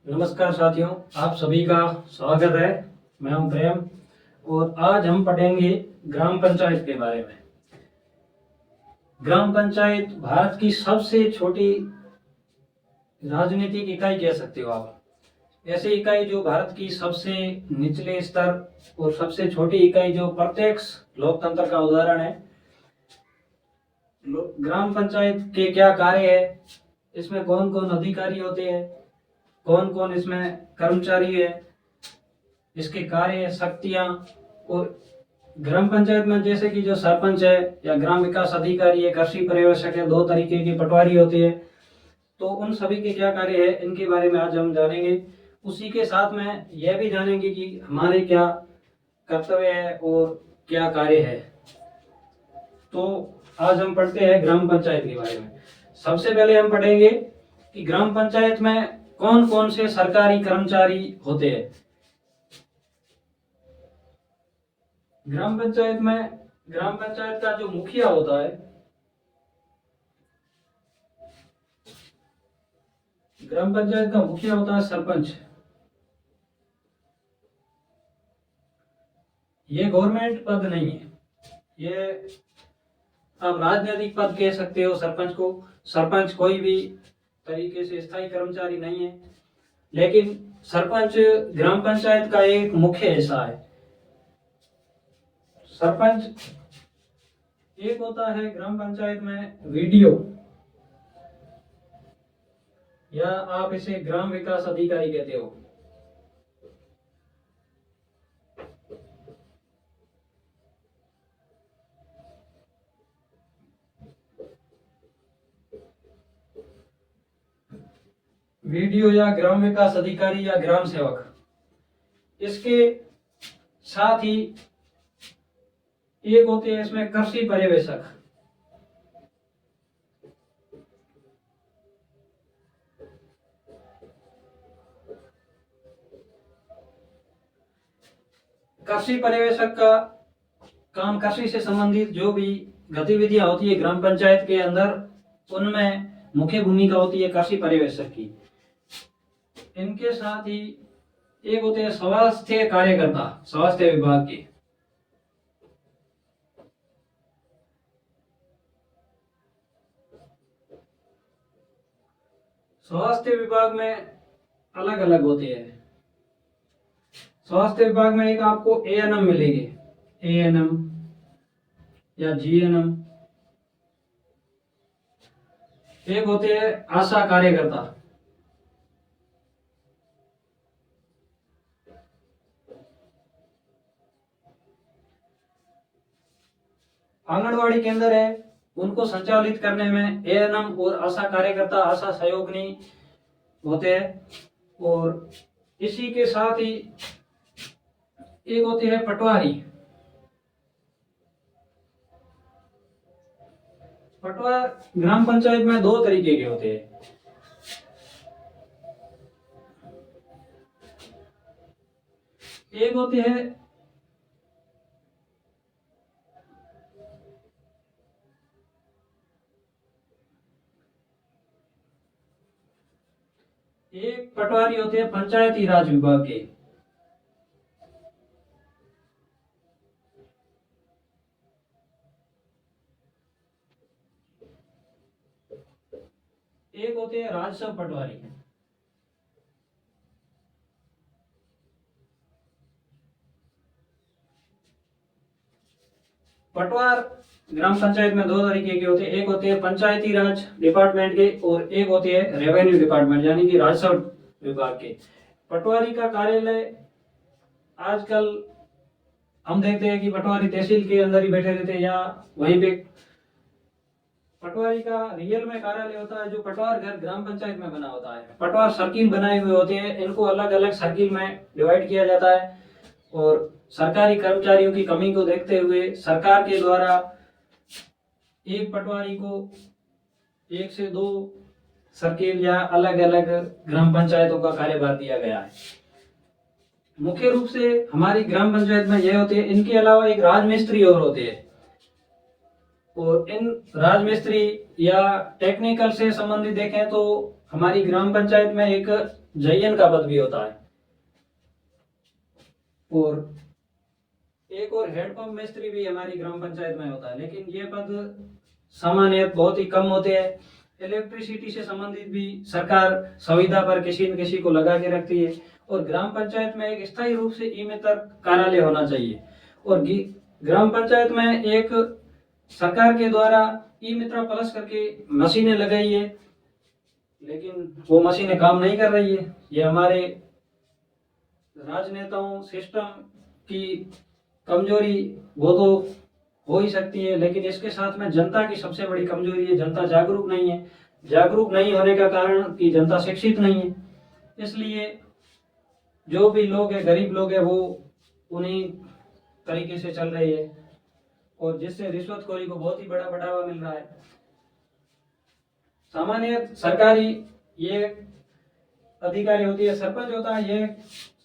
नमस्कार साथियों, आप सभी का स्वागत है। मैं हूं प्रेम और आज हम पढ़ेंगे ग्राम पंचायत के बारे में। ग्राम पंचायत भारत की सबसे छोटी राजनीतिक इकाई कह सकते हो आप। ऐसी इकाई जो भारत की सबसे निचले स्तर और सबसे छोटी इकाई जो प्रत्यक्ष लोकतंत्र का उदाहरण है। ग्राम पंचायत के क्या कार्य है, इसमें कौन कौन अधिकारी होते हैं, कौन कौन इसमें कर्मचारी है, इसके कार्य शक्तियां और ग्राम पंचायत में जैसे कि जो सरपंच है या ग्राम विकास अधिकारी है, कृषि पर्यवेक्षक है, दो तरीके की पटवारी होती है। तो उन सभी के क्या कार्य है, इनके बारे में आज हम जानेंगे। उसी के साथ में यह भी जानेंगे कि हमारे क्या कर्तव्य है और क्या कार्य है। तो आज हम पढ़ते हैं ग्राम पंचायत के बारे में। सबसे पहले हम पढ़ेंगे कि ग्राम पंचायत में कौन कौन से सरकारी कर्मचारी होते हैं। ग्राम पंचायत का जो मुखिया होता है, ग्राम पंचायत का मुखिया होता है सरपंच। ये गवर्नमेंट पद नहीं है, ये आप राजनीतिक पद कह सकते हो सरपंच को। सरपंच कोई भी तरीके से स्थायी कर्मचारी नहीं है, लेकिन सरपंच ग्राम पंचायत का एक मुख्य हिस्सा है। सरपंच एक होता है ग्राम पंचायत में वीडीओ, या आप इसे ग्राम विकास अधिकारी कहते हो। वीडीओ या ग्राम विकास अधिकारी या ग्राम सेवक। इसके साथ ही एक होते हैं इसमें कृषि पर्यवेक्षक। कृषि पर्यवेक्षक का काम कृषि से संबंधित जो भी गतिविधियां होती है ग्राम पंचायत के अंदर, उनमें मुख्य भूमिका होती है कृषि पर्यवेक्षक की। इनके साथ ही एक होते हैं स्वास्थ्य कार्यकर्ता, स्वास्थ्य विभाग के। स्वास्थ्य विभाग में अलग अलग होते हैं। स्वास्थ्य विभाग में एक आपको एएनएम मिलेंगे, एएनएम या जीएनएम। एक होते हैं आशा कार्यकर्ता। आंगनवाड़ी केंद्र है, उनको संचालित करने में एएनएम और आशा कार्यकर्ता, आशा सहयोगिनी होते हैं। और इसी के साथ ही एक होते हैं पटवारी। पटवार ग्राम पंचायत में दो तरीके के होते हैं। एक होते हैं एक पटवारी होते हैं पंचायती राज विभाग के। एक होते हैं राजस्व पटवारी। पटवार ग्राम पंचायत में दो तरीके के होते हैं। एक होते हैं पंचायती राज डिपार्टमेंट के और एक होते हैं रेवेन्यू डिपार्टमेंट यानी कि राजस्व विभाग के। पटवारी का कार्यालय आजकल हम देखते हैं कि पटवारी तहसील के अंदर ही बैठे रहते हैं या वहीं पे। पटवारी का रियल में कार्यालय होता है जो पटवार घर ग्राम पंचायत में बना होता है। पटवार सर्किल बनाए हुए होते हैं, इनको अलग अलग सर्किल में डिवाइड किया जाता है। और सरकारी कर्मचारियों की कमी को देखते हुए सरकार के द्वारा एक पटवारी को 1 से 2 सर्किल या अलग अलग ग्राम पंचायतों का कार्यभार दिया गया है। मुख्य रूप से हमारी ग्राम पंचायत में यह होते हैं। इनके अलावा एक राजमिस्त्री और होते हैं, और इन राजमिस्त्री या टेक्निकल से संबंधित देखें तो हमारी ग्राम पंचायत में एक जयन का पद भी होता है। और एक और हेडपंप मिस्त्री भी हमारी ग्राम पंचायत में होता है, लेकिन ये पद सामान्य बहुत ही कम होते हैं। इलेक्ट्रिसिटी से संबंधित भी सरकार सुविधा पर किसी न किसी को लगा के रखती है। और ग्राम पंचायत में एक स्थायी रूप से ई मित्र कार्यालय होना चाहिए। और ग्राम पंचायत में एक सरकार के द्वारा ई मित्र प्लस करके मशीनें लगाई है, लेकिन वो मशीनें काम नहीं कर रही है। ये हमारे राजनेताओं सिस्टम की कमजोरी वो तो हो ही सकती है, लेकिन इसके साथ में जनता की सबसे बड़ी कमजोरी है, जनता जागरूक नहीं है। जागरूक नहीं होने का कारण कि जनता शिक्षित नहीं है। इसलिए जो भी लोग है, गरीब लोग है, वो उन्हीं तरीके से चल रही है, और जिससे रिश्वतखोरी को बहुत ही बड़ा बढ़ावा मिल रहा है। सामान्य सरकारी ये अधिकारी होती है, सरपंच होता है, ये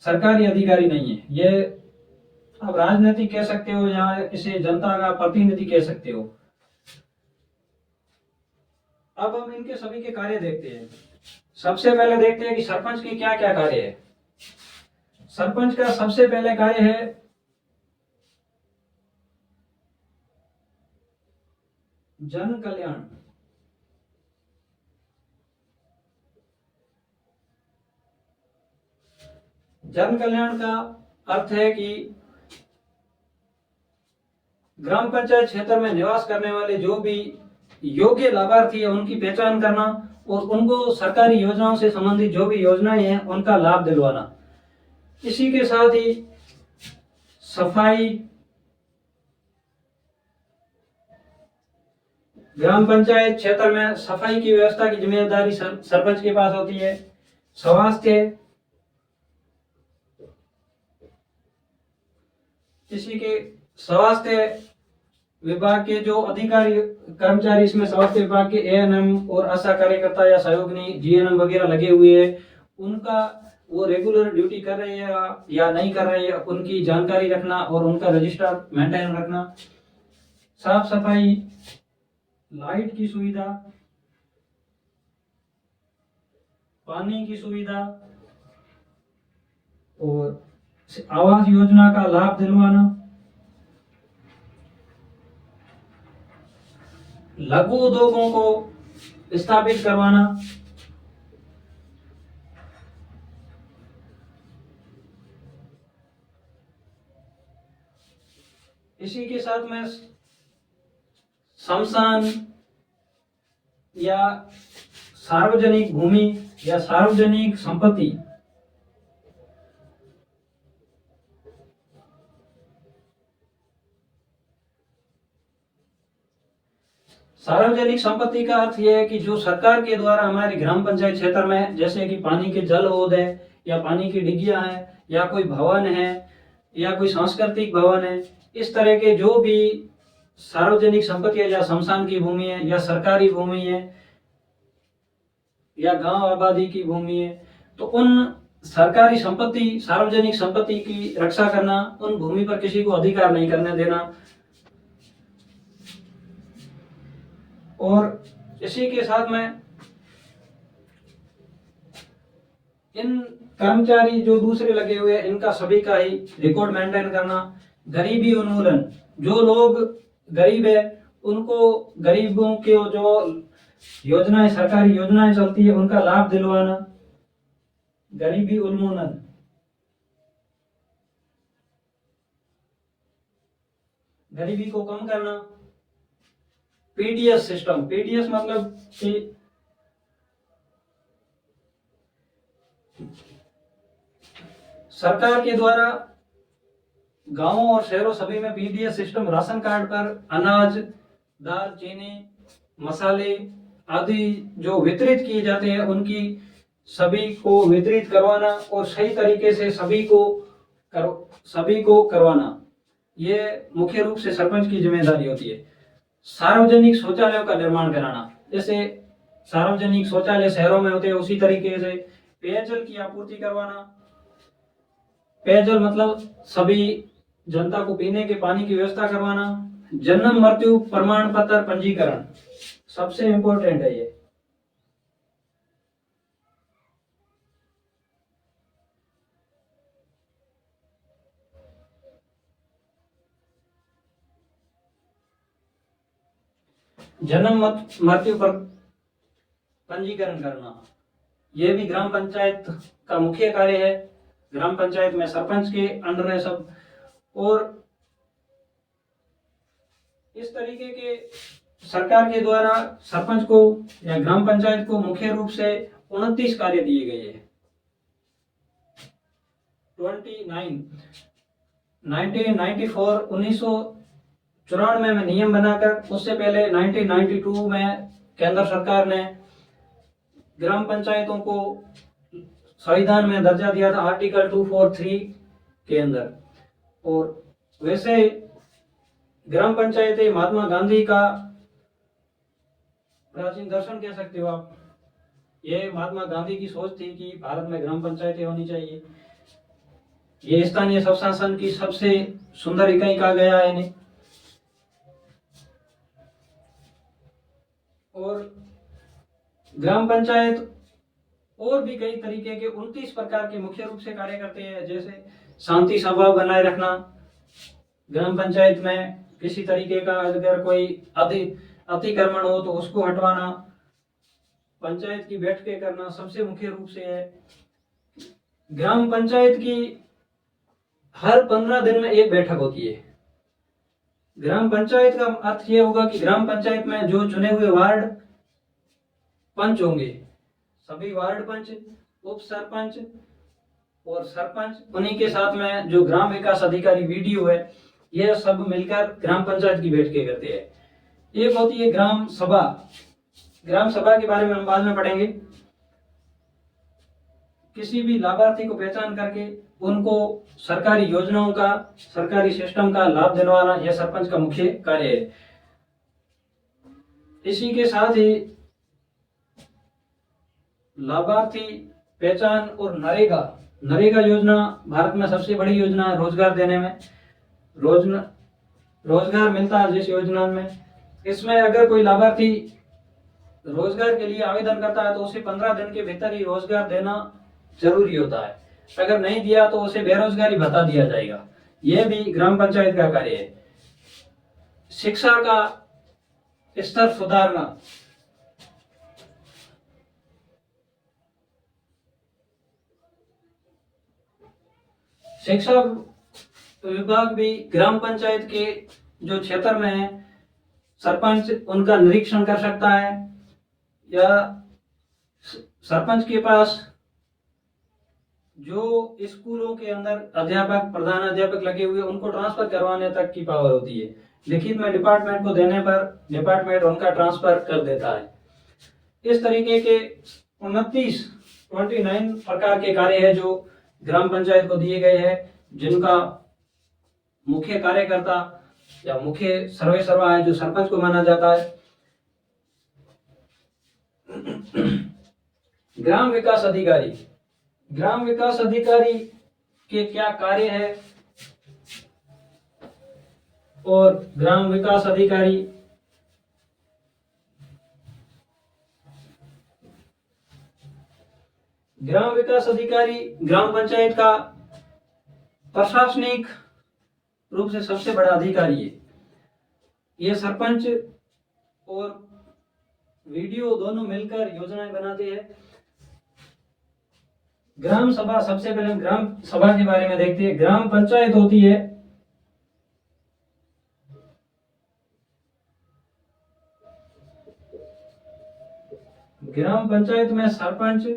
सरकारी अधिकारी नहीं है। ये आप राजनीतिक कह सकते हो या इसे जनता का प्रतिनिधि कह सकते हो। अब हम इनके सभी के कार्य देखते हैं। सबसे पहले देखते हैं कि सरपंच की क्या क्या कार्य है। सरपंच का सबसे पहले कार्य है जन कल्याण। जन कल्याण का अर्थ है कि ग्राम पंचायत क्षेत्र में निवास करने वाले जो भी योग्य लाभार्थी है उनकी पहचान करना और उनको सरकारी योजनाओं से संबंधित जो भी योजनाएं हैं उनका लाभ दिलवाना। इसी के साथ ही सफाई, ग्राम पंचायत क्षेत्र में सफाई की व्यवस्था की जिम्मेदारी सरपंच के पास होती है। स्वास्थ्य, इसी के स्वास्थ्य विभाग के जो अधिकारी कर्मचारी इसमें स्वास्थ्य विभाग के एएनएम और आशा कार्यकर्ता या सहयोगिनी जीएनएम वगैरह लगे हुए हैं, उनका वो रेगुलर ड्यूटी कर रहे हैं या नहीं कर रहे हैं उनकी जानकारी रखना और उनका रजिस्टर मेंटेन रखना। साफ सफाई, लाइट की सुविधा, पानी की सुविधा और आवास योजना का लाभ दिलवाना, लघु उद्योगों को स्थापित करवाना, इसी के साथ में शमशान या सार्वजनिक भूमि या सार्वजनिक संपत्ति, सार्वजनिक संपत्ति का अर्थ यह है कि जो सरकार के द्वारा हमारे ग्राम पंचायत क्षेत्र में, जैसे कि पानी के जल हौद है या पानी की डिग्गियां हैं या कोई भवन है या कोई सांस्कृतिक भवन है, इस तरह के जो भी सार्वजनिक संपत्ति है या शमशान की भूमि है या सरकारी भूमि है या गांव आबादी की भूमि है, तो उन सरकारी संपत्ति, सार्वजनिक संपत्ति की रक्षा करना, उन भूमि पर किसी को अधिकार नहीं करने देना। और इसी के साथ में इन कर्मचारी जो दूसरे लगे हुए हैं इनका सभी का ही रिकॉर्ड मेंटेन करना। गरीबी उन्मूलन, जो लोग गरीब है उनको, गरीबों के जो योजनाएं, सरकारी योजनाएं चलती है उनका लाभ दिलवाना। गरीबी उन्मूलन, गरीबी को कम करना। पीडीएस सिस्टम, पीडीएस मतलब कि सरकार के द्वारा गांवों और शहरों सभी में पीडीएस सिस्टम, राशन कार्ड पर अनाज, दाल, चीनी, मसाले आदि जो वितरित किए जाते हैं उनकी सभी को वितरित करवाना और सही तरीके से सभी को करवाना, ये मुख्य रूप से सरपंच की जिम्मेदारी होती है। सार्वजनिक शौचालयों का निर्माण कराना, जैसे सार्वजनिक शौचालय शहरों में होते हैं उसी तरीके से पेयजल की आपूर्ति करवाना। पेयजल मतलब सभी जनता को पीने के पानी की व्यवस्था करवाना। जन्म मृत्यु प्रमाण पत्र पंजीकरण सबसे इंपॉर्टेंट है ये। जन्म मृत्यु पर पंजीकरण करना, यह भी ग्राम पंचायत का मुख्य कार्य है। ग्राम पंचायत में सरपंच के अंडर है सब। और इस तरीके के सरकार के द्वारा सरपंच को या ग्राम पंचायत को मुख्य रूप से 29 कार्य दिए गए हैं। 1994 में नियम बनाकर, उससे पहले 1992 में केंद्र सरकार ने ग्राम पंचायतों को संविधान में दर्जा दिया था आर्टिकल 243 के अंदर। और वैसे ग्राम पंचायतें महात्मा गांधी का प्राचीन दर्शन कह सकते हो आप। ये महात्मा गांधी की सोच थी कि भारत में ग्राम पंचायतें होनी चाहिए। ये स्थानीय स्वशासन की सबसे सुंदर इकाई कहा गया है इन्हें। और ग्राम पंचायत और भी कई तरीके के 29 प्रकार के मुख्य रूप से कार्य करते हैं, जैसे शांति स्वभाव बनाए रखना, ग्राम पंचायत में किसी तरीके का अगर कोई अतिक्रमण हो तो उसको हटवाना, पंचायत की बैठकें करना सबसे मुख्य रूप से है। ग्राम पंचायत की हर 15 दिन में एक बैठक होती है। ग्राम पंचायत का अर्थ यह होगा कि ग्राम पंचायत में जो चुने हुए वार्ड पंच होंगे, सभी वार्ड पंच, उप सरपंच और सरपंच, उन्हीं के साथ में जो ग्राम विकास अधिकारी वीडीओ है, यह सब मिलकर ग्राम पंचायत की बैठकें करते हैं। एक होती है ग्राम सभा। ग्राम सभा के बारे में हम बाद में पढ़ेंगे। किसी भी लाभार्थी को पहचान करके उनको सरकारी योजनाओं का, सरकारी सिस्टम का लाभ दिलवाना, यह सरपंच का मुख्य कार्य है। इसी के साथ ही लाभार्थी पहचान और नरेगा योजना भारत में सबसे बड़ी योजना है रोजगार देने में। रोजगार मिलता है जिस योजना में, इसमें अगर कोई लाभार्थी रोजगार के लिए आवेदन करता है तो उसे 15 दिन के भीतर ही रोजगार देना जरूरी होता है। अगर नहीं दिया तो उसे बेरोजगारी भत्ता दिया जाएगा। यह भी ग्राम पंचायत का कार्य है। शिक्षा का स्तर सुधारना, शिक्षा विभाग भी ग्राम पंचायत के जो क्षेत्र में है, सरपंच उनका निरीक्षण कर सकता है, या सरपंच के पास जो स्कूलों के अंदर अध्यापक, प्रधान अध्यापक लगे हुए, उनको ट्रांसफर करवाने तक की पावर होती है। लिखित में डिपार्टमेंट को देने पर डिपार्टमेंट उनका ट्रांसफर कर देता है। इस तरीके के 29 प्रकार के कार्य है जो ग्राम पंचायत को दिए गए हैं, जिनका मुख्य कार्यकर्ता या मुख्य सर्वे सर्वा है जो सरपंच को माना जाता है। ग्राम विकास अधिकारी। ग्राम विकास अधिकारी के क्या कार्य है और ग्राम विकास अधिकारी ग्राम पंचायत का प्रशासनिक रूप से सबसे बड़ा अधिकारी है। यह सरपंच और वीडियो दोनों मिलकर योजनाएं बनाते हैं। ग्राम सभा, सबसे पहले हम ग्राम सभा के बारे में देखते हैं। ग्राम पंचायत होती है ग्राम पंचायत में सरपंच,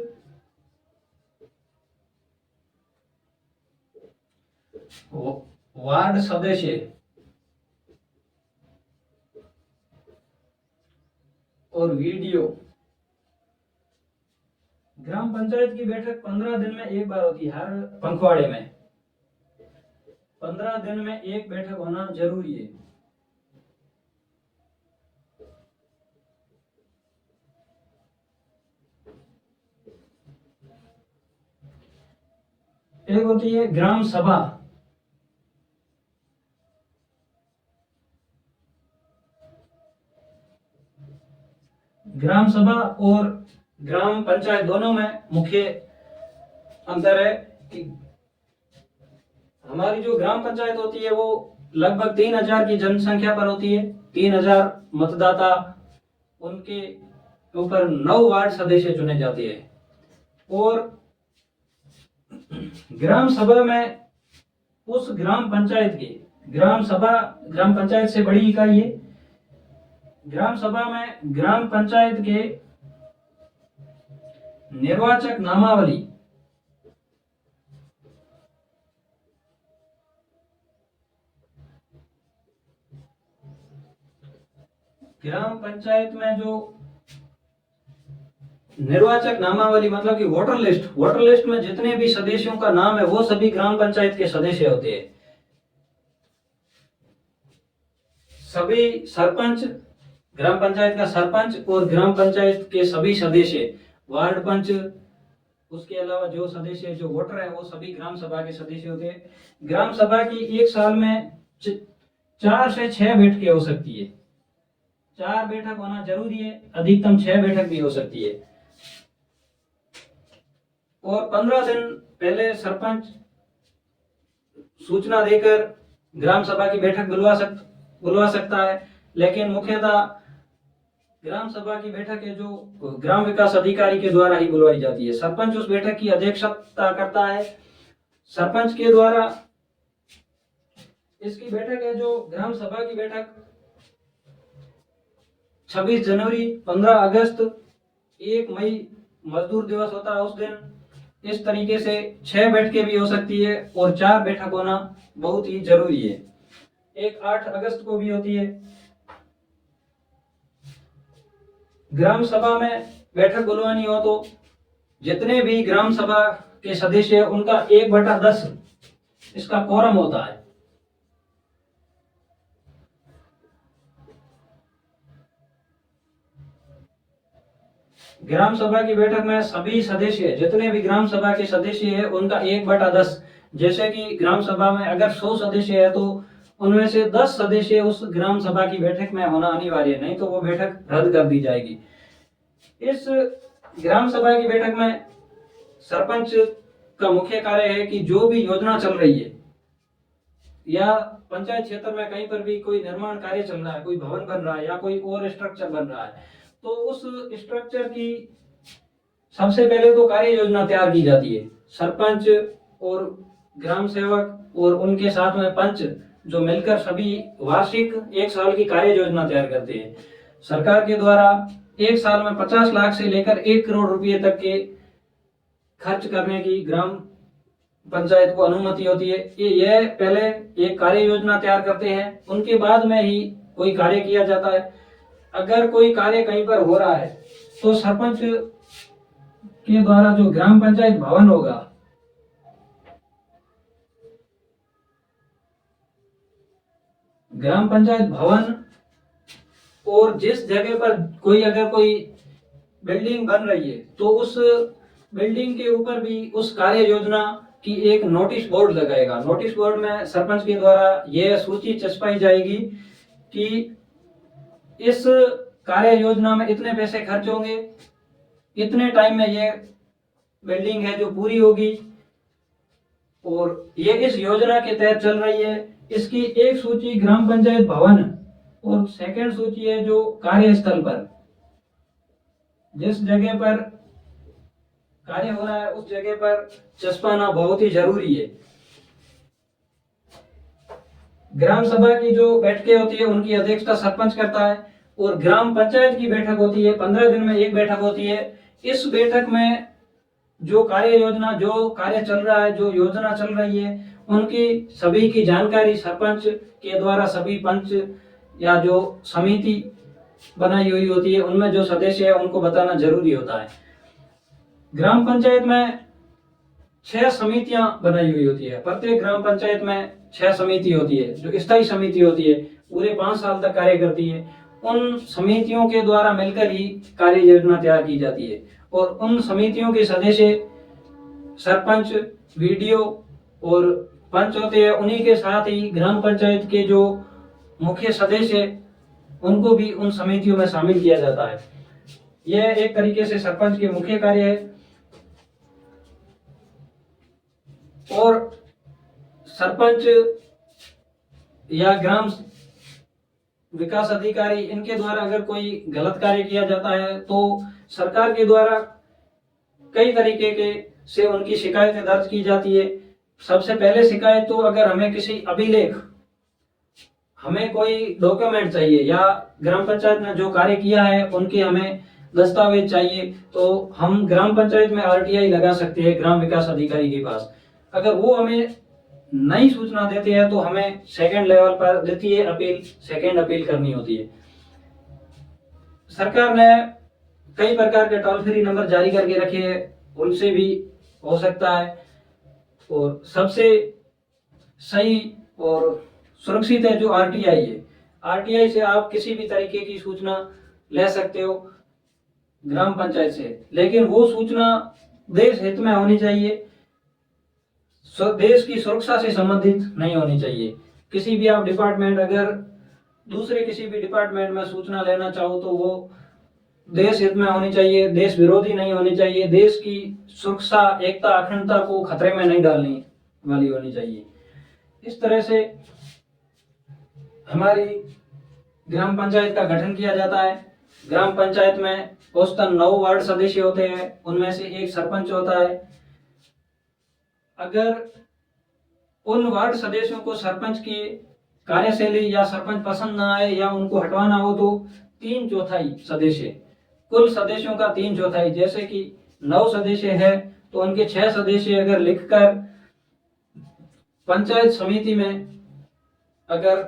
वार्ड सदस्य और वीडियो। ग्राम पंचायत की बैठक 15 दिन में एक बार होती है। हर पंखवाड़े में 15 दिन में एक बैठक होना जरूरी है। एक होती है ग्राम सभा। ग्राम सभा और ग्राम पंचायत दोनों में मुख्य अंतर है कि हमारी जो ग्राम पंचायत होती है वो लगभग 3000 की जनसंख्या पर होती है। 3000 मतदाता उनके ऊपर 9 वार्ड सदस्य चुने जाते हैं। और ग्राम सभा में उस ग्राम पंचायत के, ग्राम पंचायत से बड़ी इकाई है। ग्राम सभा में ग्राम पंचायत के निर्वाचक नामावली ग्राम पंचायत में जो निर्वाचक नामावली मतलब कि वोटर लिस्ट में जितने भी सदस्यों का नाम है वो सभी ग्राम पंचायत के सदस्य होते हैं। सभी सरपंच, ग्राम पंचायत का सरपंच और ग्राम पंचायत के सभी सदस्य, वार्ड पंच, उसके अलावा जो सदस्य जो वोटर है वो सभी ग्राम सभा के सदस्य होते हैं। ग्राम सभा की एक साल में 4 से 6 बैठकें हो सकती है। 4 बैठक होना जरूरी है, अधिकतम 6 बैठक भी हो सकती है। और 15 दिन पहले सरपंच सूचना देकर ग्राम सभा की बैठक बुलवा सकता है, लेकिन मुख्यतः ग्राम सभा की बैठक है जो ग्राम विकास अधिकारी के द्वारा ही बुलवाई जाती है। सरपंच उस बैठक की अध्यक्षता करता है। सरपंच के द्वारा इसकी बैठक है जो ग्राम सभा की बैठक 26 जनवरी, 15 अगस्त, 1 मई मजदूर दिवस होता है उस दिन। इस तरीके से 6 बैठकें भी हो सकती है और 4 बैठक होना बहुत ही जरूरी है। एक 8 अगस्त को भी होती है। ग्राम सभा में बैठक बुलवानी हो तो जितने भी ग्राम सभा के सदस्य हैं उनका 1/10 इसका कोरम होता है। ग्राम सभा की बैठक में सभी सदस्य, जितने भी ग्राम सभा के सदस्य हैं उनका 1/10, जैसे कि ग्राम सभा में अगर 100 सदस्य है तो उनमें से 10 सदस्य उस ग्राम सभा की बैठक में होना अनिवार्य है, नहीं तो वो बैठक रद्द कर दी जाएगी। इस ग्राम सभा की बैठक में सरपंच का मुख्य कार्य है कि जो भी योजना चल रही है या पंचायत क्षेत्र में कहीं पर भी कोई निर्माण कार्य चल रहा है, कोई भवन बन रहा है या कोई और स्ट्रक्चर बन रहा है, तो उस स्ट्रक्चर की सबसे पहले तो कार्य योजना तैयार की जाती है। सरपंच और ग्राम सेवक और उनके साथ में पंच जो मिलकर सभी वार्षिक 1 साल की कार्य योजना तैयार करते हैं। सरकार के द्वारा 1 साल में 50 लाख से लेकर 1 करोड़ रुपए तक के खर्च करने की ग्राम पंचायत को अनुमति होती है। ये पहले एक कार्य योजना तैयार करते हैं, उनके बाद में ही कोई कार्य किया जाता है। अगर कोई कार्य कहीं पर हो रहा है तो सरपंच के द्वारा जो ग्राम पंचायत भवन होगा, ग्राम पंचायत भवन और जिस जगह पर अगर कोई बिल्डिंग बन रही है तो उस बिल्डिंग के ऊपर भी उस कार्य योजना की एक नोटिस बोर्ड लगाएगा। नोटिस बोर्ड में सरपंच के द्वारा यह सूची चस्पाई जाएगी कि इस कार्य योजना में इतने पैसे खर्च होंगे, इतने टाइम में ये बिल्डिंग है जो पूरी होगी और ये इस योजना के तहत चल रही है। इसकी एक सूची ग्राम पंचायत भवन और सेकंड सूची है जो कार्यस्थल पर, जिस जगह पर कार्य हो रहा है उस जगह पर चस्पाना बहुत ही जरूरी है। ग्राम सभा की जो बैठकें होती है उनकी अध्यक्षता सरपंच करता है और ग्राम पंचायत की बैठक होती है, 15 दिन में एक बैठक होती है। इस बैठक में जो कार्य योजना, जो कार्य चल रहा है, जो योजना चल रही है, उनकी सभी की जानकारी सरपंच के द्वारा सभी पंच या जो समिति बनाई हुई होती है उनमें जो सदस्य है उनको बताना जरूरी होता है। ग्राम पंचायत में 6 समितियां बनाई हुई होती है। प्रत्येक ग्राम पंचायत में 6 समिति होती है जो स्थायी समिति होती है, पूरे 5 साल तक कार्य करती है। उन समितियों के द्वारा मिलकर ही कार्य योजना तैयार की जाती है और उन समितियों के सदस्य सरपंच, वीडीओ और पंच होते हैं। उन्हीं के साथ ही ग्राम पंचायत के जो मुख्य सदस्य उनको भी उन समितियों में शामिल किया जाता है। यह एक तरीके से सरपंच के मुख्य कार्य है। और सरपंच या ग्राम विकास अधिकारी, इनके द्वारा अगर कोई गलत कार्य किया जाता है तो सरकार के द्वारा कई तरीके के से उनकी शिकायतें दर्ज की जाती है। सबसे पहले शिकायत तो अगर हमें किसी अभिलेख, हमें कोई डॉक्यूमेंट चाहिए या ग्राम पंचायत ने जो कार्य किया है उनके हमें दस्तावेज चाहिए, तो हम ग्राम पंचायत में आरटीआई लगा सकते हैं ग्राम विकास अधिकारी के पास। अगर वो हमें नई सूचना देते हैं तो हमें सेकंड लेवल पर देती है अपील, सेकंड अपील करनी होती है। सरकार ने कई प्रकार के टोल फ्री नंबर जारी करके रखे हैं, उनसे भी हो सकता है। और सबसे सही और सुरक्षित है जो आरटीआई है। आरटीआई से आप किसी भी तरीके की सूचना ले सकते हो ग्राम पंचायत से, लेकिन वो सूचना देश हित में होनी चाहिए, देश की सुरक्षा से संबंधित नहीं होनी चाहिए। किसी भी आप डिपार्टमेंट, अगर दूसरे किसी भी डिपार्टमेंट में सूचना लेना चाहो तो वो देश हित में होनी चाहिए, देश विरोधी नहीं होनी चाहिए, देश की सुरक्षा, एकता, अखंडता को खतरे में नहीं डालने वाली होनी चाहिए। इस तरह से हमारी ग्राम पंचायत का गठन किया जाता है। ग्राम पंचायत में औसतन 9 वार्ड सदस्य होते हैं, उनमें से एक सरपंच होता है। अगर उन वार्ड सदस्यों को सरपंच की कार्यशैली या सरपंच पसंद ना आए या उनको हटवाना हो तो 3/4 सदस्य, कुल सदस्यों का 3/4, जैसे कि 9 सदस्य है तो उनके 6 सदस्य अगर लिखकर पंचायत समिति में अगर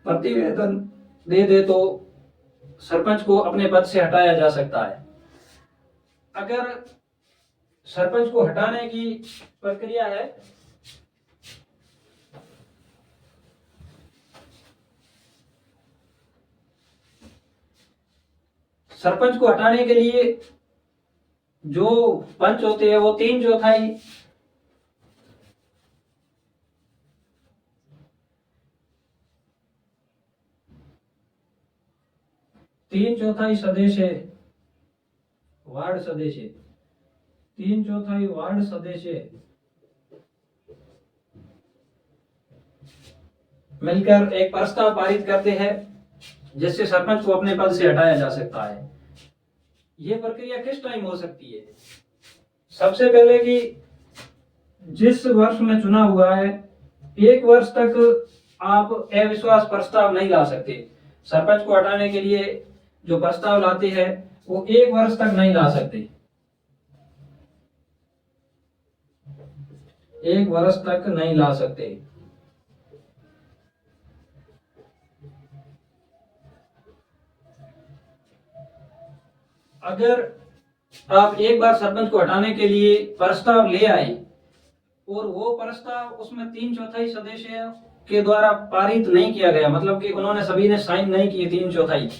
प्रतिवेदन दे दे तो सरपंच को अपने पद से हटाया जा सकता है। अगर सरपंच को हटाने की प्रक्रिया है, सरपंच को हटाने के लिए जो पंच होते हैं वो 3/4 सदस्य, वार्ड सदस्य, 3/4 वार्ड सदस्य मिलकर एक प्रस्ताव पारित करते हैं जिससे सरपंच को अपने पद से हटाया जा सकता है। यह प्रक्रिया किस टाइम हो सकती है? सबसे पहले कि जिस वर्ष में चुना हुआ है 1 वर्ष तक आप अविश्वास प्रस्ताव नहीं ला सकते। सरपंच को हटाने के लिए जो प्रस्ताव लाते हैं वो 1 वर्ष तक नहीं ला सकते, 1 वर्ष तक नहीं ला सकते। अगर आप एक बार सरपंच को हटाने के लिए प्रस्ताव ले आए और वो प्रस्ताव उसमें 3/4 सदस्य के द्वारा पारित नहीं किया गया, मतलब कि उन्होंने सभी ने साइन नहीं किए 3/4,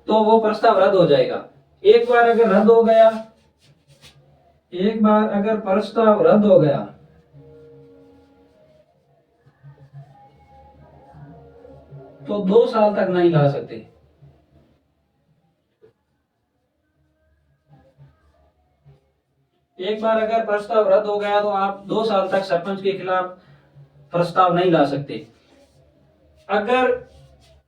तो वो प्रस्ताव रद्द हो जाएगा। एक बार अगर रद्द हो गया, एक बार अगर प्रस्ताव रद्द हो गया तो 2 साल तक नहीं ला सकते। एक बार अगर प्रस्ताव रद्द हो गया तो आप 2 साल तक सरपंच के खिलाफ प्रस्ताव नहीं ला सकते। अगर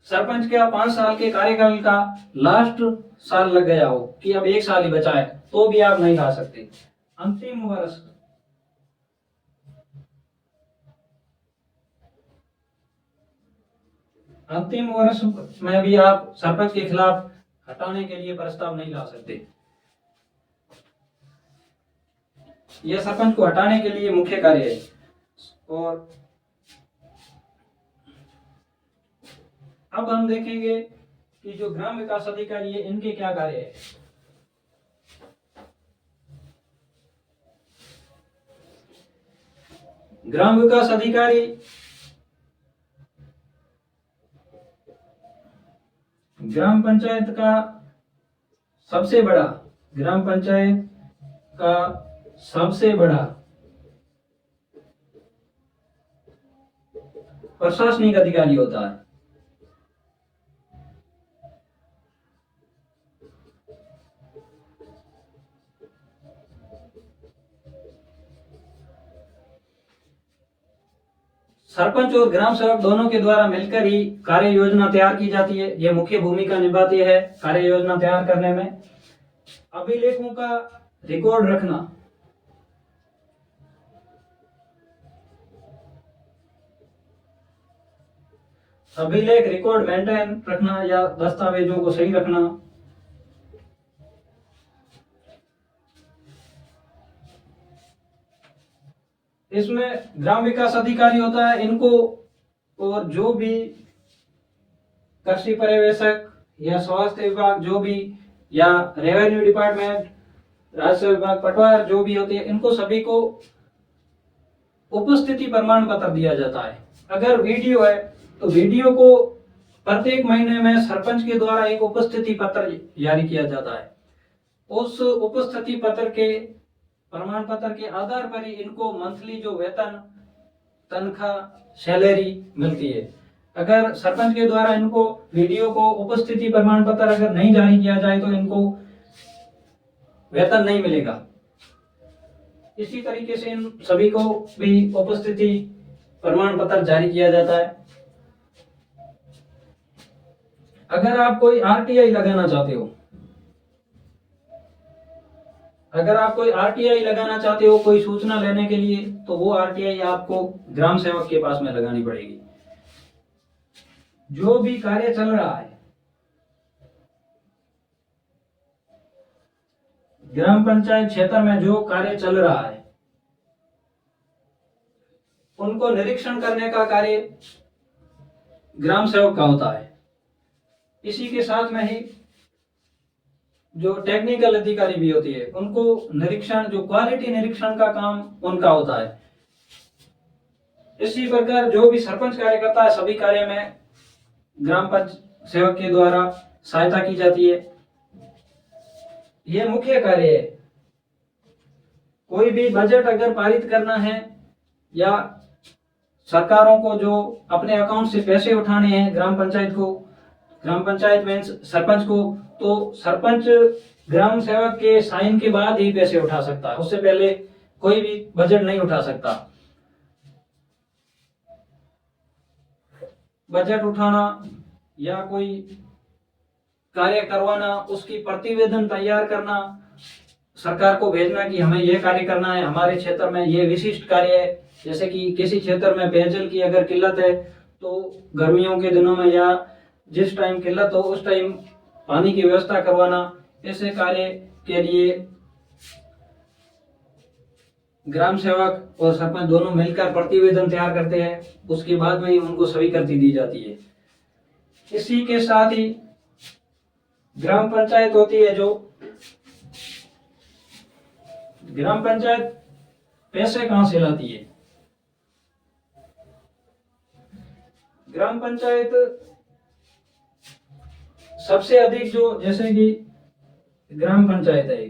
सरपंच का 5 साल के कार्यकाल का लास्ट साल लग गया हो कि अब 1 साल ही बचा है तो भी आप नहीं ला सकते। अंतिम वर्ष, अंतिम वर्ष में भी आप सरपंच के खिलाफ हटाने के लिए प्रस्ताव नहीं ला सकते। यह सरपंच को हटाने के लिए मुख्य कार्य है। और अब हम देखेंगे कि जो ग्राम विकास अधिकारी है इनके क्या कार्य है। ग्राम विकास अधिकारी ग्राम पंचायत का सबसे बड़ा, ग्राम पंचायत का सबसे बड़ा प्रशासनिक अधिकारी होता है। सरपंच और ग्राम सेवक दोनों के द्वारा मिलकर ही कार्य योजना तैयार की जाती है। ये मुख्य भूमिका निभाती है कार्य योजना तैयार करने में। अभिलेखों का रिकॉर्ड रखना, अभिलेख रिकॉर्ड मेंटेन रखना या दस्तावेजों को सही रखना। इसमें ग्राम विकास अधिकारी होता है, इनको और जो भी कृषि पर्यवेक्षक या स्वास्थ्य विभाग जो भी, या रेवेन्यू डिपार्टमेंट, राजस्व विभाग, पटवार जो भी होते हैं, इनको सभी को उपस्थिति प्रमाण पत्र दिया जाता है। अगर वीडियो है तो वीडियो को प्रत्येक महीने में सरपंच के द्वारा एक उपस्थिति पत्र जारी किया जाता है। उस उपस्थिति पत्र के प्रमाण पत्र के आधार पर ही इनको मंथली जो वेतन, तनख्वाह, सैलरी मिलती है। अगर सरपंच के द्वारा इनको वीडियो को उपस्थिति प्रमाण पत्र अगर नहीं जारी किया जाए तो इनको वेतन नहीं मिलेगा। इसी तरीके से इन सभी को भी उपस्थिति प्रमाण पत्र जारी किया जाता है। अगर आप कोई आरटीआई लगाना चाहते हो, अगर आप कोई आरटीआई लगाना चाहते हो कोई सूचना लेने के लिए, तो वो आरटीआई आपको ग्राम सेवक के पास में लगानी पड़ेगी। जो भी कार्य चल रहा है, ग्राम पंचायत क्षेत्र में जो कार्य चल रहा है, उनको निरीक्षण करने का कार्य ग्राम सेवक का होता है। इसी के साथ में ही जो टेक्निकल अधिकारी भी होती है, उनको निरीक्षण, जो क्वालिटी निरीक्षण का काम उनका होता है। इसी प्रकार जो भी सरपंच कार्य करता है, सभी कार्य में ग्राम पंचायत सेवक के द्वारा सहायता की जाती है। यह मुख्य कार्य है। कोई भी बजट अगर पारित करना है या सरकारों को जो अपने अकाउंट से पैसे उठाने हैं ग्राम पंचायत को, ग्राम पंचायत में सरपंच को, तो सरपंच ग्राम सेवक के साइन के बाद ही पैसे उठा सकता है। उससे पहले कोई भी बजट नहीं उठा सकता। बजट उठाना या कोई कार्य करवाना, उसकी प्रतिवेदन तैयार करना, सरकार को भेजना कि हमें यह कार्य करना है, हमारे क्षेत्र में ये विशिष्ट कार्य है। जैसे कि किसी क्षेत्र में पेयजल की अगर किल्लत है, तो गर्मियों के दिनों में या जिस टाइम किल्लत हो उस टाइम पानी की व्यवस्था करवाना, ऐसे कार्य के लिए ग्राम सेवक और सरपंच दोनों मिलकर प्रतिवेदन तैयार करते हैं। उसके बाद में ही उनको स्वीकृति दी जाती है। इसी के साथ ही ग्राम पंचायत होती है, जो ग्राम पंचायत पैसे कहां से लाती है? ग्राम पंचायत सबसे अधिक जो, जैसे कि ग्राम पंचायत है,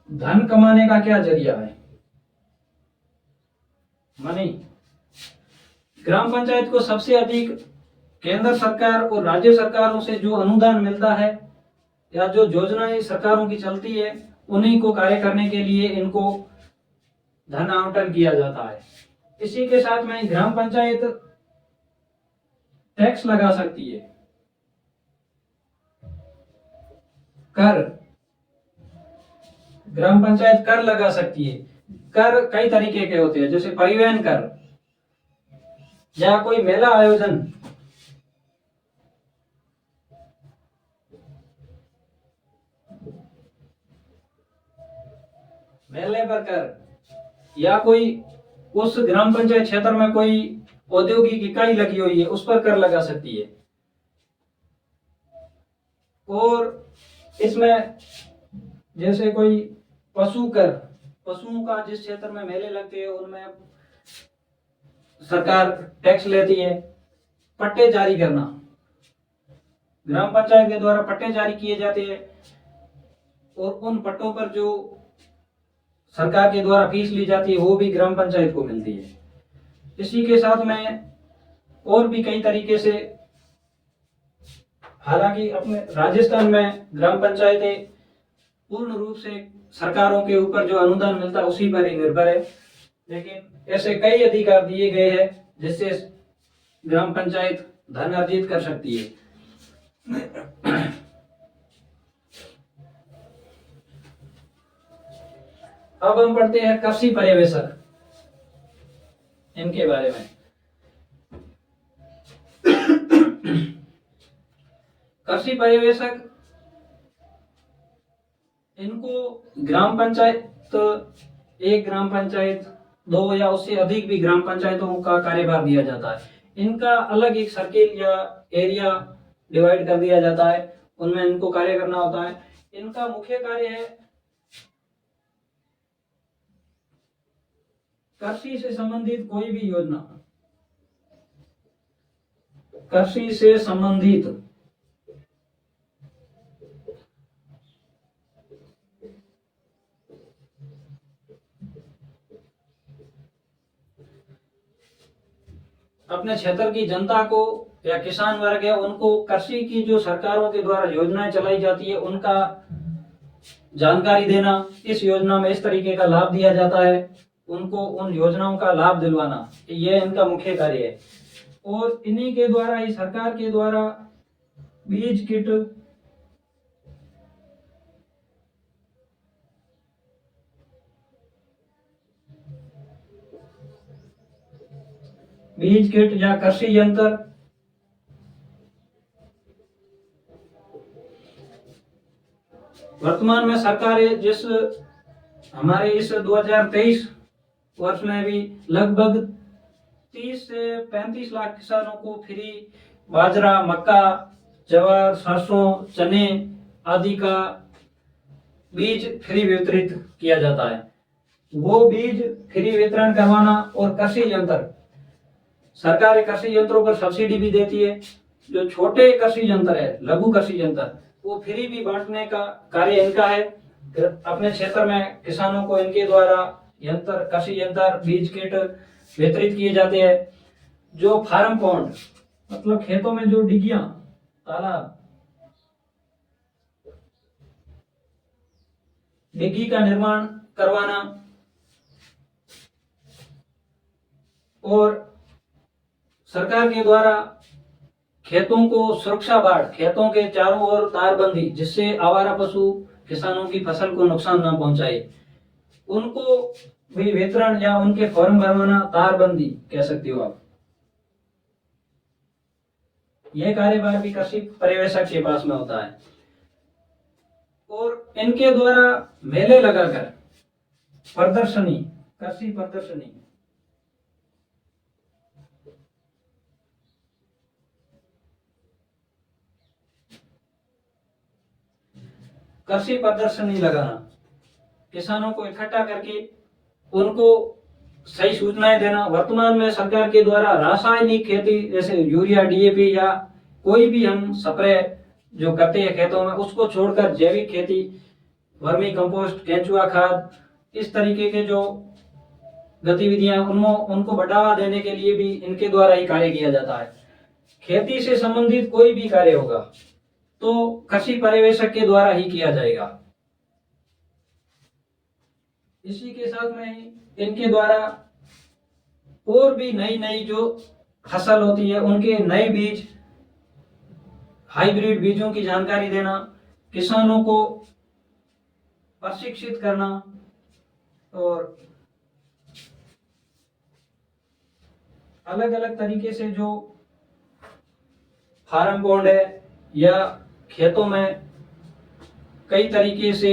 धन कमाने का क्या जरिया है? मनी। ग्राम पंचायत को सबसे अधिक केंद्र सरकार और राज्य सरकारों से जो अनुदान मिलता है या जो योजनाएं सरकारों की चलती है, उन्हीं को कार्य करने के लिए इनको धन आवंटन किया जाता है। इसी के साथ में ग्राम पंचायत टैक्स लगा सकती है, कर, ग्राम पंचायत कर लगा सकती है। कर कई तरीके के होते हैं, जैसे परिवहन कर या कोई मेला आयोजन, मेले पर कर, या कोई उस ग्राम पंचायत क्षेत्र में कोई औद्योगिक इकाई लगी हुई है उस पर कर लगा सकती है। और इसमें जैसे कोई पशु कर, पशुओं का जिस क्षेत्र में मेले लगते हैं उनमें सरकार टैक्स लेती है। पट्टे जारी करना, ग्राम पंचायत के द्वारा पट्टे जारी किए जाते हैं और उन पट्टों पर जो सरकार के द्वारा फीस ली जाती है वो भी ग्राम पंचायत को मिलती है। इसी के साथ में और भी कई तरीके से, हालांकि अपने राजस्थान में ग्राम पंचायतें पूर्ण रूप से सरकारों के ऊपर जो अनुदान मिलता है उसी पर ही निर्भर है। लेकिन ऐसे कई अधिकार दिए गए हैं जिससे ग्राम पंचायत धन अर्जित कर सकती है। अब हम पढ़ते हैं कृषि पर्यवेक्षक, इनके बारे में। कृषि पर्यवेक्षक, इनको ग्राम पंचायत, एक ग्राम पंचायत, दो या उससे अधिक भी ग्राम पंचायतों का कार्यभार दिया जाता है। इनका अलग एक सर्किल या एरिया डिवाइड कर दिया जाता है, उनमें इनको कार्य करना होता है। इनका मुख्य कार्य है कृषि से संबंधित कोई भी योजना, कृषि से संबंधित अपने क्षेत्र की जनता को या किसान वर्ग है उनको कृषि की जो सरकारों के द्वारा योजनाएं चलाई जाती है उनका जानकारी देना, इस योजना में इस तरीके का लाभ दिया जाता है, उनको उन योजनाओं का लाभ दिलवाना, ये इनका मुख्य कार्य है। और इन्हीं के द्वारा ही सरकार के द्वारा बीज किट या कृषि यंत्र, वर्तमान में सरकार जिस हमारे इस 2023 वर्ष में भी लगभग 30 से 35 लाख किसानों को फ्री बाजरा, मक्का, ज्वार, सरसों, चने आदि का बीज फ्री वितरित किया जाता है। वो बीज फ्री वितरण करवाना और कृषि यंत्र, सरकार कृषि यंत्रों पर सब्सिडी भी देती है। जो छोटे कृषि यंत्र है, लघु कृषि यंत्र, वो फ्री भी बांटने का कार्य इनका है। अपने क्षेत्र में किसानों को इनके द्वारा यंत्र, कृषि यंत्र, बीज किट वितरित किए जाते हैं। जो फार्म पॉन्ड, मतलब खेतों में जो डिगियां, तालाब, डिगी का निर्माण करवाना और सरकार के द्वारा खेतों को सुरक्षा बाड़, खेतों के चारों ओर तारबंदी, जिससे आवारा पशु किसानों की फसल को नुकसान न पहुंचाए, उनको भी वितरण या उनके फॉर्म भरवाना, तारबंदी कह सकते हो आप। यह कार्यभार भी कृषि पर्यवेक्षक के पास में होता है। और इनके द्वारा मेले लगाकर प्रदर्शनी, कृषि प्रदर्शनी, कृषि प्रदर्शनी लगाना, किसानों को इकट्ठा करके उनको सही सूचनाएं देना। वर्तमान में सरकार के द्वारा रासायनिक खेती जैसे यूरिया, डीएपी या कोई भी हम स्प्रे जो करते हैं खेतों में, उसको छोड़कर जैविक खेती, वर्मी कंपोस्ट, केंचुआ खाद, इस तरीके के जो गतिविधियां उनको बढ़ावा देने के लिए भी इनके द्वारा ही कार्य किया जाता है। खेती से संबंधित कोई भी कार्य होगा तो कृषि पर्यवेक्षक के द्वारा ही किया जाएगा। इसी के साथ में इनके द्वारा और भी नई जो फसल होती है उनके नए बीज, हाइब्रिड बीजों की जानकारी देना, किसानों को प्रशिक्षित करना और अलग अलग तरीके से जो फार्म बॉन्ड है या खेतों में कई तरीके से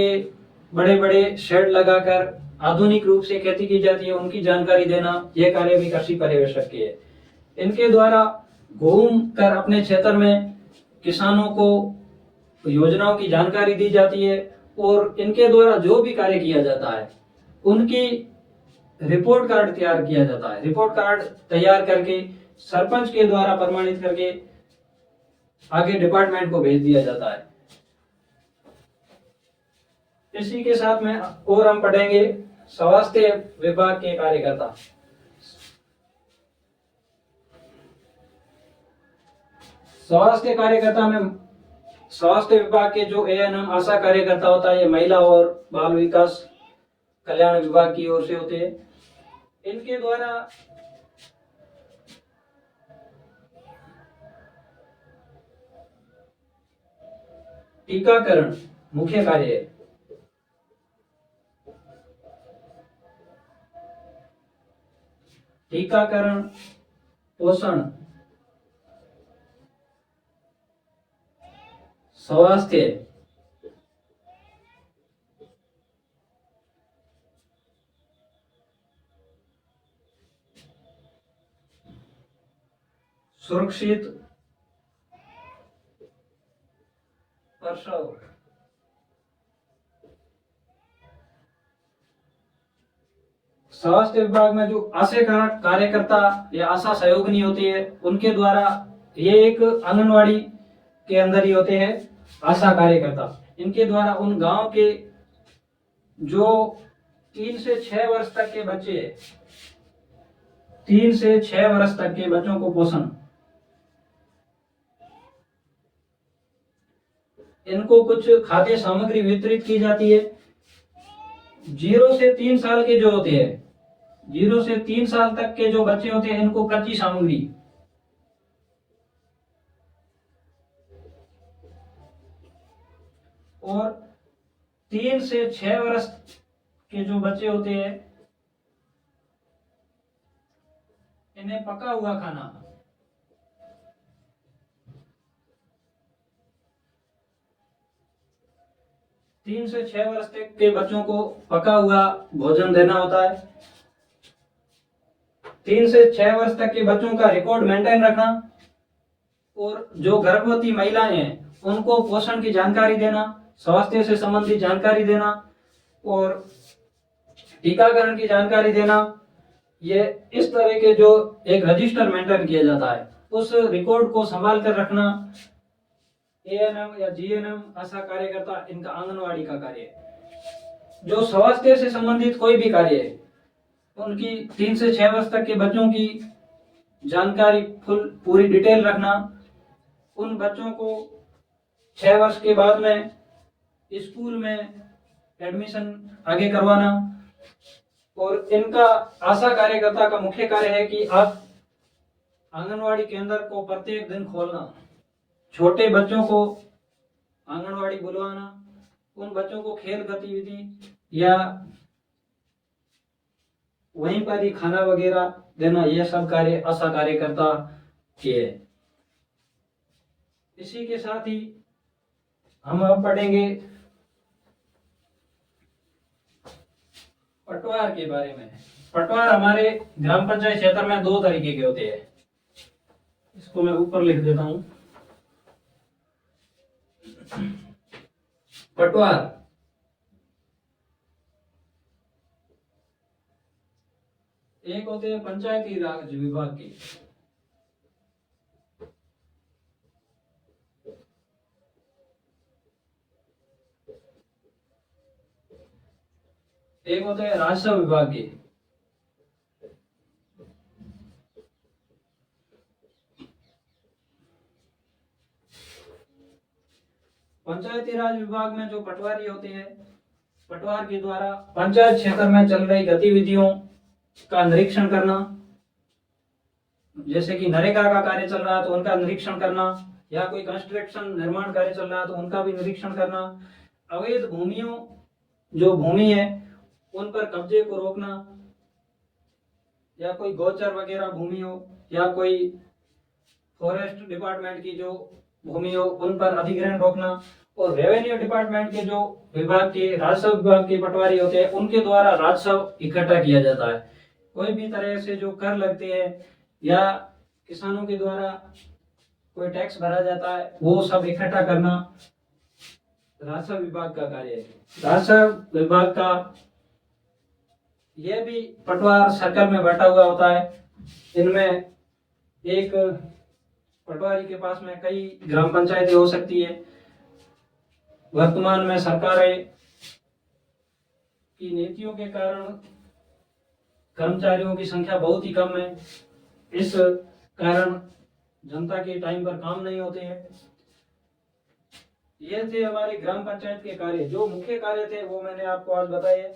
बड़े बड़े शेड लगाकर आधुनिक रूप से खेती की जाती है, उनकी जानकारी देना, यह कार्य भी कृषि पर्यवेक्षक के है। इनके द्वारा घूम कर अपने क्षेत्र में किसानों को योजनाओं की जानकारी दी जाती है और इनके द्वारा जो भी कार्य किया जाता है उनकी रिपोर्ट कार्ड तैयार किया जाता है। रिपोर्ट कार्ड तैयार करके सरपंच के द्वारा प्रमाणित करके आगे डिपार्टमेंट को भेज दिया जाता है। इसी के साथ में और हम पढ़ेंगे स्वास्थ्य विभाग के कार्यकर्ता। स्वास्थ्य कार्यकर्ता में स्वास्थ्य विभाग के जो एएनएम, आशा कार्यकर्ता होता है, ये महिला और बाल विकास कल्याण विभाग की ओर से होते हैं। इनके द्वारा टीकाकरण मुख्य कार्य है। टीकाकरण, पोषण, स्वास्थ्य, सुरक्षित प्रसव, स्वास्थ्य विभाग में जो आशा कार्यकर्ता या आशा सहयोगिनी होती है उनके द्वारा, ये एक आंगनवाड़ी के अंदर ही होते हैं आशा कार्यकर्ता, इनके द्वारा उन गांव के जो 3 से 6 वर्ष तक के बच्चे, 3 से 6 वर्ष तक के बच्चों को पोषण, इनको कुछ खाद्य सामग्री वितरित की जाती है। 0 से 3 साल के जो होते हैं, 0 से 3 साल तक के जो बच्चे होते हैं इनको कच्ची सामग्री, और 3 से 6 वर्ष के जो बच्चे होते हैं इन्हें पका हुआ खाना, 3 से 6 वर्ष तक के बच्चों को पका हुआ भोजन देना होता है। 3 से 6 वर्ष तक के बच्चों का रिकॉर्ड मेंटेन रखना, और जो गर्भवती महिलाएं हैं उनको पोषण की जानकारी देना, स्वास्थ्य से संबंधित जानकारी देना और टीकाकरण की जानकारी देना। ये इस तरह के जो एक रजिस्टर मेंटेन किया जाता है, उस रिकॉर्ड को संभाल कर रखना एएनएम या जीएनएम आशा कार्यकर्ता, इनका आंगनवाड़ी का कार्य है। जो स्वास्थ्य से संबंधित कोई भी कार्य है, उनकी 3 से 6 वर्ष तक के बच्चों की जानकारी पूरी डिटेल रखना, उन बच्चों को 6 वर्ष के बाद में स्कूल में एडमिशन आगे करवाना। और इनका आशा कार्यकर्ता का मुख्य कार्य है कि आप आंगनवाड़ी केंद्र को प्रत्येक दिन खोलना, छोटे बच्चों को आंगनवाड़ी बुलवाना, उन बच्चों को खेल गतिविधि या वहीं पर ही खाना वगैरह देना, यह सब कार्य आशा कार्यकर्ता के है। इसी के साथ ही हम अब पढ़ेंगे पटवार के बारे में। पटवार हमारे ग्राम पंचायत क्षेत्र में 2 तरीके के होते हैं, इसको मैं ऊपर लिख देता हूं। पटवार एक होते हैं पंचायती राज विभाग के, एक होते हैं राजस्व विभाग के। पंचायती राज विभाग में जो पटवारी होते हैं, पटवार के द्वारा पंचायत क्षेत्र में चल रही गतिविधियों का निरीक्षण करना, जैसे कि नरेगा का कार्य चल रहा है तो उनका निरीक्षण करना, या कोई कंस्ट्रक्शन निर्माण कार्य चल रहा है तो उनका भी निरीक्षण करना, अवैध भूमियों जो भूमि है उन पर कब्जे को रोकना, या कोई गोचर वगैरह भूमि हो या कोई फॉरेस्ट डिपार्टमेंट की जो भूमि हो उन पर अधिग्रहण रोकना, और रेवेन्यू डिपार्टमेंट के जो विभाग के राजस्व विभाग के पटवारी होते हैं उनके द्वारा राजस्व इकट्ठा किया जाता है। कोई भी तरह से जो कर लगते हैं या किसानों के द्वारा कोई टैक्स भरा जाता है वो सब इकट्ठा करना राजस्व विभाग का कार्य है। राजस्व विभाग का यह भी पटवार सर्कल में बैठा हुआ होता है। इनमें एक पटवारी के पास में कई ग्राम पंचायतें हो सकती है। वर्तमान में सरकारें की नीतियों के कारण कर्मचारियों की संख्या बहुत ही कम है, इस कारण जनता के टाइम पर काम नहीं होते हैं। ये थे हमारे ग्राम पंचायत के कार्य, जो मुख्य कार्य थे वो मैंने आपको आज बताए।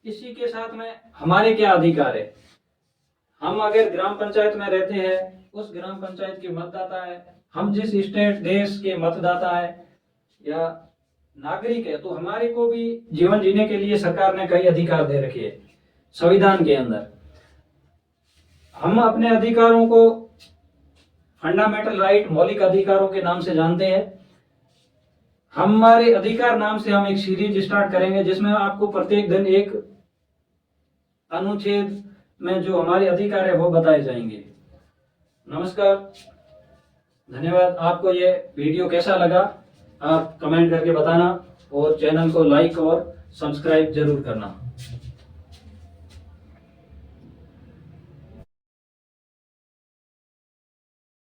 इसी के साथ में हमारे क्या अधिकार है, हम अगर ग्राम पंचायत में रहते हैं, उस ग्राम पंचायत के मतदाता है, हम जिस स्टेट देश के मतदाता है या नागरिक है, तो हमारे को भी जीवन जीने के लिए सरकार ने कई अधिकार दे रखे हैं संविधान के अंदर। हम अपने अधिकारों को फंडामेंटल राइट, मौलिक अधिकारों के नाम से जानते हैं। हमारे अधिकार नाम से हम एक सीरीज स्टार्ट करेंगे जिसमें आपको प्रत्येक दिन एक अनुच्छेद में जो हमारे अधिकार है वो बताए जाएंगे। नमस्कार, धन्यवाद। आपको ये वीडियो कैसा लगा आप कमेंट करके बताना और चैनल को लाइक और सब्सक्राइब जरूर करना।